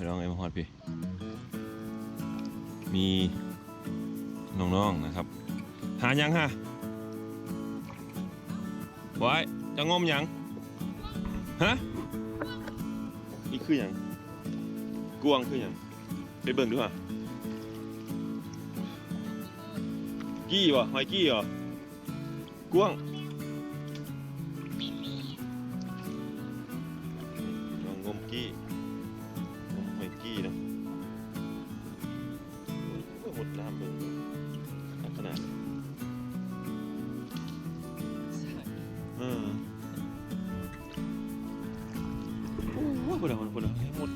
น้องไอ้มาฮอดพี่มีน้องๆนะครับหายังฮะไว้จะงมยังฮะนี่คือยังกวางคือยังไปเบิ่งดูฮะกี้วะหอยกี้เหรอกวางลองงมกี้งมหอยกี้นะหมดน้ำเบิ่งขนาดโอ้คนละให้หมด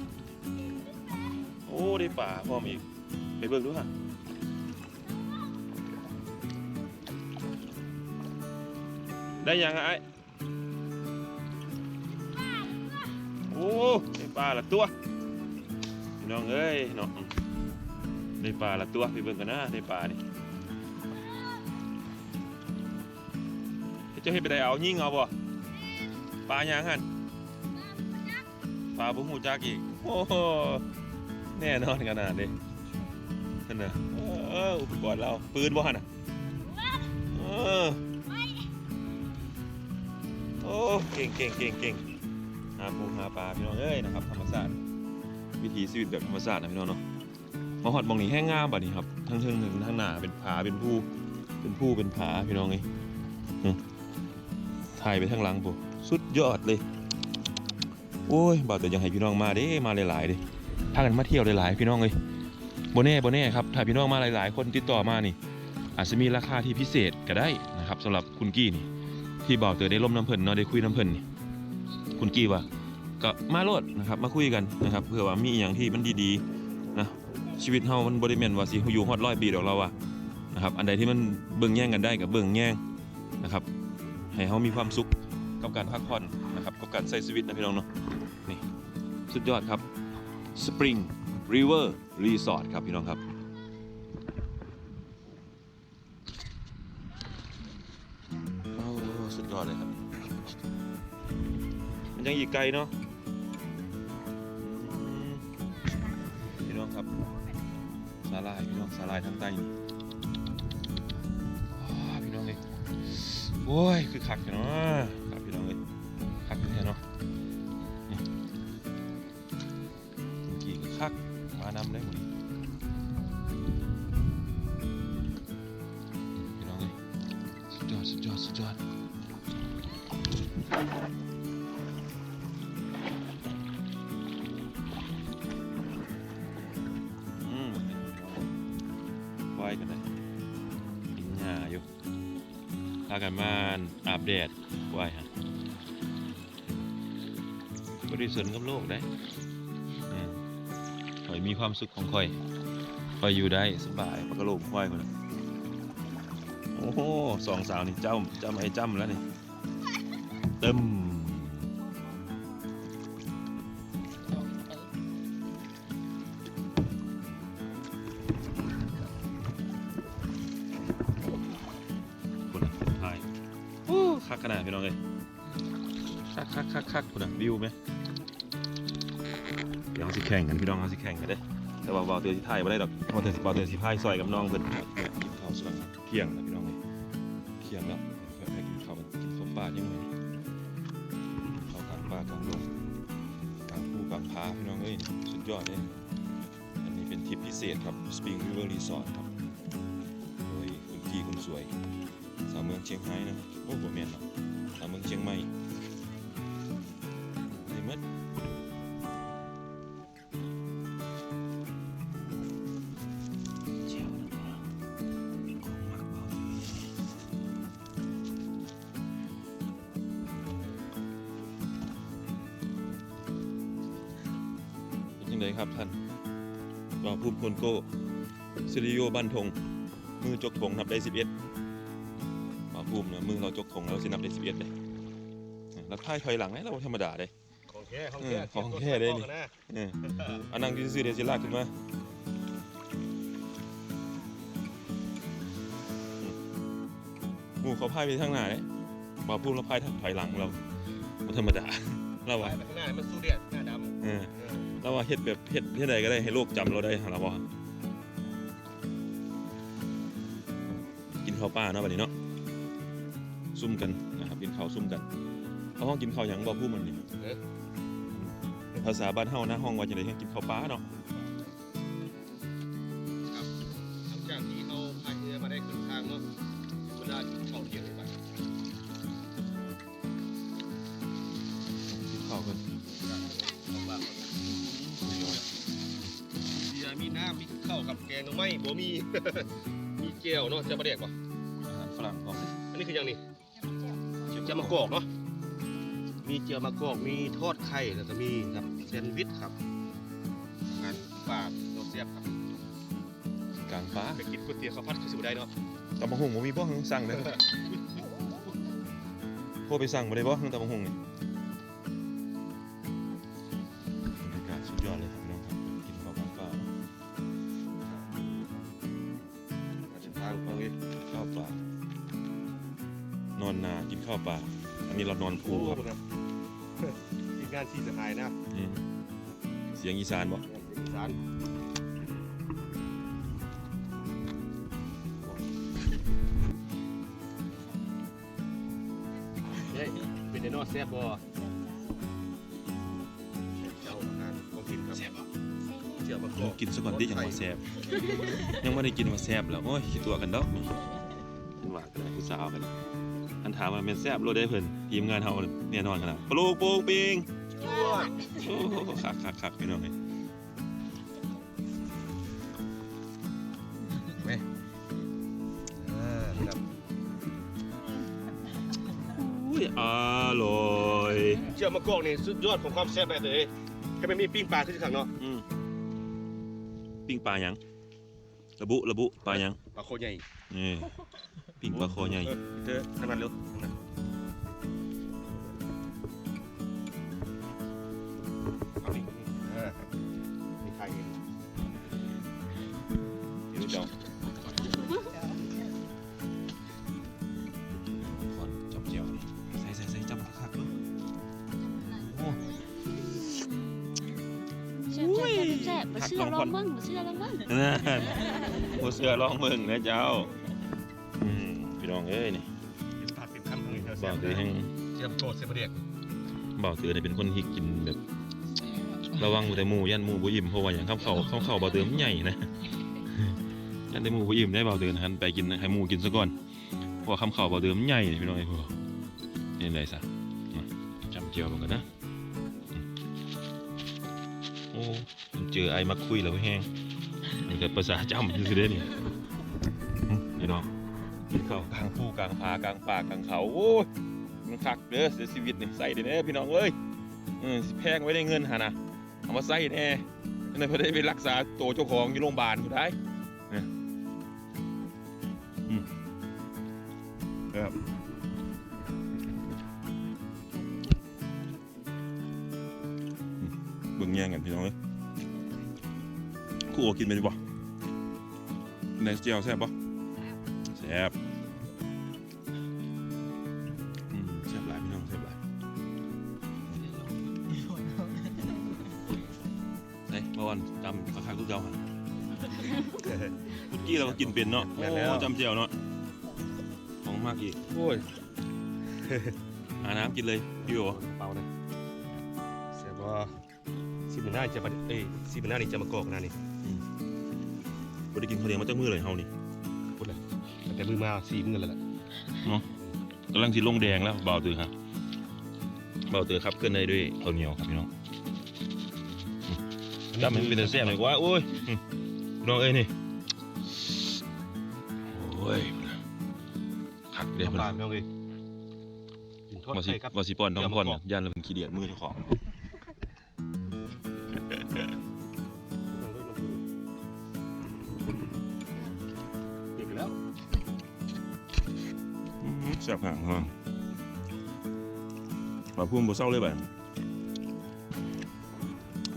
โอ้ได้ป่าพร้อมอีกไปเบิ่งดูฮะได้ยังไอ้โอ้ได้ปลาละตัวพี่น้องเอ้ยน้องได้ปลาละตัวไปเบิ่งกันนะได้ปลานี่จะให้ไปได้เอายิงเอาบ่ปลายังหันปลาบุ้งหูจักอีกโอ้แน่นอนขนาดนี้นั่นน่ะอุปกรณ์เราปืนบ่หันอ่ะโอ้เก่งหาปูหาปลาพี่น้องเอ้ยนะครับธรรมชาติวิถีชีวิตแบบธรรมชาตินะพี่น้องเนาะมาหอดมองนี้แห้งงามแบบนี้ครับทั้งเชิงถึงทั้งหน้าเป็นผาเป็นผู้เป็นผาพี่น้องเอ้ยถ่ายไปทั้งหลังปุ๊สุดยอดเลยโอ้ยบ่าวแต่ยังให้พี่น้องมาเด้มาหลายๆเด้พากันมาเที่ยวหลายๆพี่น้องเอ้ยโบเน่ครับถ้าพี่น้องมาหลายๆคนติดต่อมานี่อาจจะมีราคาที่พิเศษก็ได้นะครับสำหรับคุณกี้นี่ที่บ่าวเตอได้ล่มน้ำเพิ่นเนาะได้คุยน้ำเพิ่นนี่คุณกี้ว่าก็มาโลดนะครับมาคุยกันนะครับเพื่อว่ามีอย่างที่มันดีๆนะชีวิตเฮามันบ่ได้แม่นว่าสิอยู่ฮอด100 ปีดอกเราว่านะครับอันใดที่มันเบิ่งแย่งกันได้ก็เบิ่งแย่งนะครับให้เฮามีความสุขกับการพักผ่อนนะครับกับการใช้ชีวิตนะพี่น้องเนาะนี่สุดยอดครับ Spring River Resort ครับพี่น้องครับสุดยอดเลยครับมันยังอีกไกลเนาะพี่น้องครับสาลายพี่น้องสาลายทางใต้พี่น้องเลยโอ้ยคือคักเนาะครับพี่น้องเลยคักแท้เนาะนี่กี่ก็คักมานำได้หมดพี่น้องเลยสุดยอดไหวกันเลยกินหญ้าอยู่พากันมาอาบแดดไหวฮะบริสุทธิ์กับโลกได้คอยมีความสุขของคอยอยู่ได้สบายปากกระโหลกไหวคนละโอ้โหสองสาวนี่เจ้าไอ้จ้ำแล้วนี่เต็มคักขนาดพี่น้องเลยคักคุณวิวไหมเดี๋ยวเขาสิแข่งกันพี่น้องเขาสิแข่งกันได้แต่ว่าบ่าวเตือนสิถ่ายไม่ได้ดอกบ่าวเตือนสิพายซอยกับน้องเพิ่นกินข้าวส่วนเที่ยงนะพี่น้องเลยเที่ยงแล้วไปกินข้าวปลายังไงข้าวกลางปลากลางลงกลางภูกลางผาพี่น้องเอ้ยสุดยอดเลยอันนี้เป็นทริปพิเศษครับ Spring River Resort ครับโดยคุณกี้คุณสวยสาวเมืองเชียงไฮ้นะโอ้โหแม่นเนาะสาวเมืองเชียงใหม่ไอ้มัดเป็นยังไงครับท่านบ่าวภูมิพลโกซิริโยบ้านทงมือจกธงนับได้11ภูมินะมึงเราจกธงแล้วสินับได้11เลยแล้วพายถอยหลังให้เราธรรมดาเลยของแค่ได้นี่อันนั่งซื่อๆเดี๋ยวสิลากขึ้นมาหมู่เขาพายไปทางหน้าเลยบ่ภูมิเราพายถอยหลังเราธรรมดาเราไว้ไปข้างหน้ามันสู้เดือดหน้าดำ แล้วว่าเฮ็ดแบบเฮ็ดใดก็ได้ให้โลกจำเราได้หาเราบ่กินข้าวปลาเนาะบัดนี้เนาะซุ่มกันนะครับกินข้าวซุ่มกันเอาห้องกินข้าวหยังบ่พูดมันนี่ภาษาบ้านเฮานะห้องว่าจังได๋ให้กินข้าวปลาเนาะ หลังจากที่เขาพายเรือมาได้ครึ่งทางเนาะเวลาเข้าเที่ยงเลยบัด กินข้าวกัน เบียร์มีน้ำมีข้าวกับแกงหน่อไม้บ่มี มีแก้วเนาะจะมาแดกบ่ อาหารฝรั่งพร้อมเลย อันนี้คืออย่างนี้เจียวมะกอกเนาะมีเจียวมะกอกมีทอดไข่แล้วก็มีครับแซนด์วิชครับอาหารป่าโรเซียบครับ กลางฟ้า ไปกินก๋วยเตี๋ยวข้าวผัดคือสิบ่ได้เนาะ ตำบักหุ่งบ่มีบ่สั่งได้โทรไปสั่งบ่ได้บ่ตำบักหุ่งนี่บรรยากาศสุดยอดเลยครับพี่น้องครับกินข้าวกลางฟ้า มาถึงทางตรงนี้ ข้าวปลานอนนากินข้าวปลาอันนี้เรานอนภูครับ ครับทีมงานที่สหายนะ อืมเสียงอีสานบ่ อีสานเฮ้ยเป็นไดโนแซ่บบ่เจ้าอาหารของกินครับ แซ่บบ่ เจียวมะก ล อ อง ก กินสักก่อนดิยังบ่แซ่บยังบ่ได้กินว่าแซ่บแล้วโอ้ยคิดตัวกันดอกนี่มันว่ากันผู้สาวกันอันถามว่าแม่นแซ่บโลดได้เพิ่นทีมงานเฮาแน่นอนขนาดปลูกโป่งปิงโอ้คักๆๆพี่น้องเอ้ย ครับ อุ้ยอร่อย เจียวมะกอกนี่สุดยอดของความแซ่บแบบเลยแค่ไม่มีปิ้งปลาขึ้นข้างเนาะ อืมปิ้งปลาหยังระบุปลาหยัง ปลาโคใหญ่ นี่ปิ้งปลาคอใหญ่ เจอทำมันเร็วเอานี่มีไข่เอง เดี๋ยวเจ้าขอนจับเจียวนี่ใส่จับคักๆเด้อโอ้ แซ่บบ่เชื่อลองเบิ่งบ่เชื่อลองเบิ่ง นั่นบ่เสือลองเบิ่งนะเจ้าพี่น้องเอ้ยนี่ เป็นผัดเป็นคำตรงนี้เธอ บ่ แซ่ าว บ เตือแห่ง เจียวโกดเสียประเด็ก บ่าวเตือเนี่ยเป็นคนที่กินแบบระวังแต่หมูยันหมูบ่อิ่มเพราะว่าหยังข้าวเขาบ่าวเตือมันใหญ่นะยันแต่หมูบ่อิ่มได้บ่าวเตือหันไปกินให้หมูกินซะก่อนเพราะว่าคำเขาบ่าวเตือมันใหญ่นี่พี่น้องเอ้ยพวกนี่ได้ซะมาจำเจียวบ่กันนะโอ้มันเจอไอ้มาคุยแล้วแห้งมันก็ภาษาจำซื่อๆเด้นี่พี่น้องกินข้าวกลางภูกลางผากลางป่ากลางเขาโอ้ยมันคักเด้อเสียชีวิตนี่ใส่ได้แน่พี่น้องเอ้ยสิแพงไว้ได้เงินหานะเอามาใส่แน่นั่นเพื่อได้ไปรักษาตัวเจ้าของอยู่โรงพยาบาลอยู่ได้เนี่ยครับเบิ่งแย่งกันพี่น้องเอ้ยคู่โอกินไปดีบ่ในเจียวแซ่บบ่แซ่บแซ่บหลายพี่น้องแซ่บหลายเฮ้ยบอลจำคักๆทุกเจ้าหันเมื่อกี้เราก็กินเป็นเนาะโอ้จำเจียวเนาะของมากอีก โอ้ย หาน้ำกินเลยพี่โอ เปล่าเลยเสียบ่ซิมหน้าจะมาซิมหน้านี่จะมากอกนะนี่ บ่ได้กินข้าวเลี้ยงมาจากมือเลยเฮานี่ พูดเลยตั้งแต่มือมา4 มื้อแล้วล่ะ กำลังสิลงแดงแล้วเบาตือครับเบาตือครับเกินได้ด้วยข้าวเหนียวครับพี่น้องจำมันเป็นแต่แซ่บเลยว่าโอ้ยพี่น้องเอ้ยนี่โอ้ยคักเด้อ ปลาพี่น้องเอ้ยกินทอด ว่าสิ ไข่ครับ ว่าสิป้อนต้องป้อนย่านแล้วมันขี้เดียดมือเจ้าของ เด็กแล้ว แซ่บห่างฮะว่าพูดบ่เศร้าเลยบ่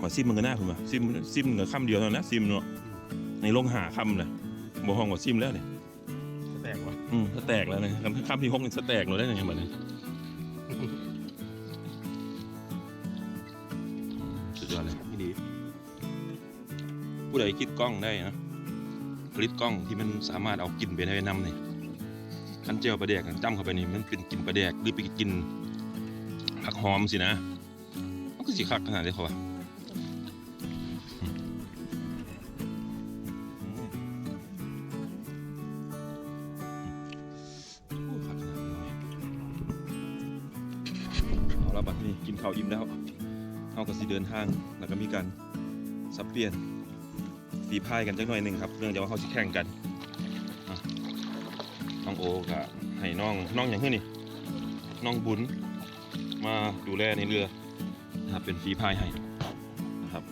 ว่าซิมมันก็น่าพุ่นว่าซิมก็คำเดียวเท่านั้นนะซิมเนาะในลงหาคำน่ะบ่ห้องว่าซิมแล้วเนี่ย จะแตกวะ สแตกแล้วนะคำที่6นี่สแตกเลยได้ยังไงบัดนี้สุดยอดเลย นี่ดี ผู้ใดคิดกล้องได้นะผลิตกล้องที่มันสามารถเอากินไปได้นำนี่คันเจียวปลาแดกจ้ำเข้าไปนี่มันเป็นกินปลาแดกหรือไปกินผักหอมสินะมันก็สิคักขนาดนี้เขาว่าเอาละบัดนี้กินข้าวอิ่มแล้วเอาก็สิเดินทางแล้วก็มีการสับเปลี่ยนฝีพายกันจักหน่อยหนึ่งครับเนื่องจากว่าเขาสิแข่งกันน้องโอกับให้น้องอย่างเพื่อนนี่น้องบุญมาดูแลในเรือนะครับเป็นฝีพายให้นะครับ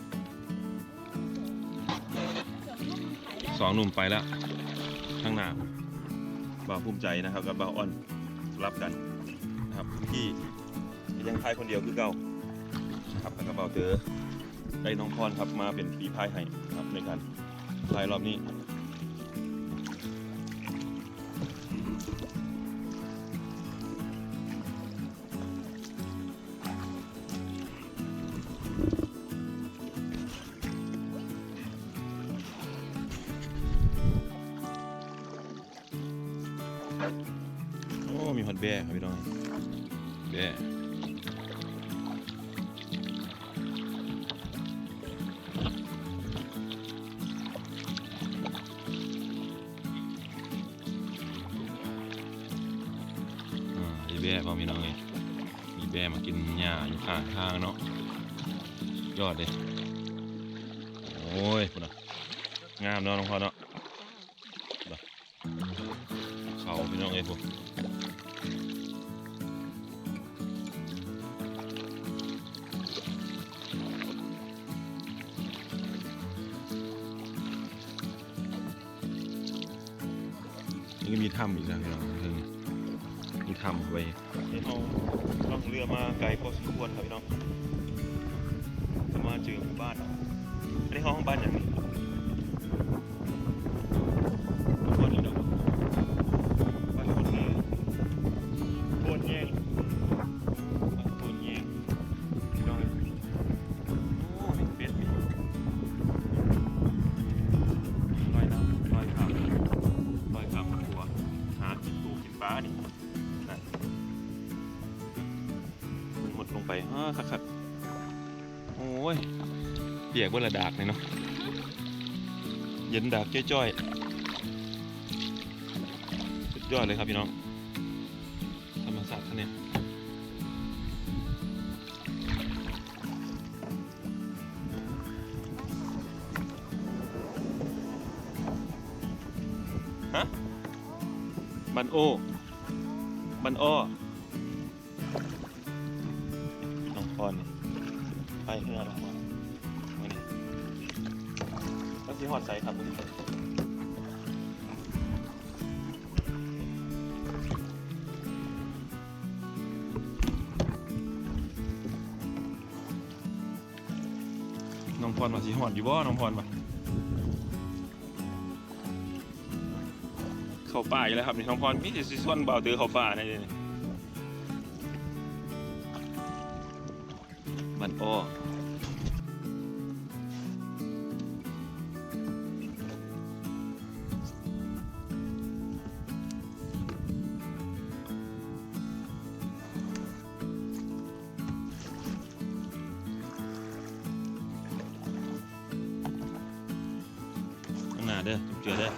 สองหนุ่มไปแล้วข้างหน้าบ่าวภูมิใจนะครับกับบ่าวอ่อนรับกันนะครับพี่ยังพายคนเดียวคือเก่านะครับแล้วก็บ่าวเต๋อได้น้องพรครับมาเป็นฝีพายให้ครับในการพายรอบนี้โอ้มีฮอตแบ่ครับพี่น้องแบ่แบ่พ่อพี่น้องเลยมีแบ่มากินหญ้าอยู่ข้างทางเนาะยอดเลยโอ้ยพุ่นน่ะงามเนาะน้องพ่อเนาะเขาพี่น้องเลยพวกนี่ก็มีถ้ำอีกแล้วพี่น้องมีถ้ำไว้ให้เราล่องเรือมาไกลพอสมควรครับพี่น้องจะมาเจอหมู่บ้านอันนี้ห้องบ้านอย่างนี้บ้านนี้เนาะบ้านคนนี้โคตรแย่งโคตรแย่งพี่น้องโอ้นี่เป็ดนี่ลอยน้ำลอยข้ามหัวหากินปูกินปลานี่นั่นมันหมดลงไปคักโอ้ยเปียกบนระดากเลยเนาะเย็นดากจ้อยๆสุดยอดเลยครับพี่น้องธรรมศาสตร์เนี่ยฮะบันอ้อน้องพรนี่ไปเพื่ออะไรวะวันนี้แล้วที่หอดใส่ครับคุณน้องพรมาสีหอดอยู่บ่น้องพรมาเข้าป่าอยู่แล้วครับนี่น้องพรมีแต่สิส่วนเบาเตือเข้าป่าในนี่บันอ้อข้างหน้าเด้อเจอเด้อ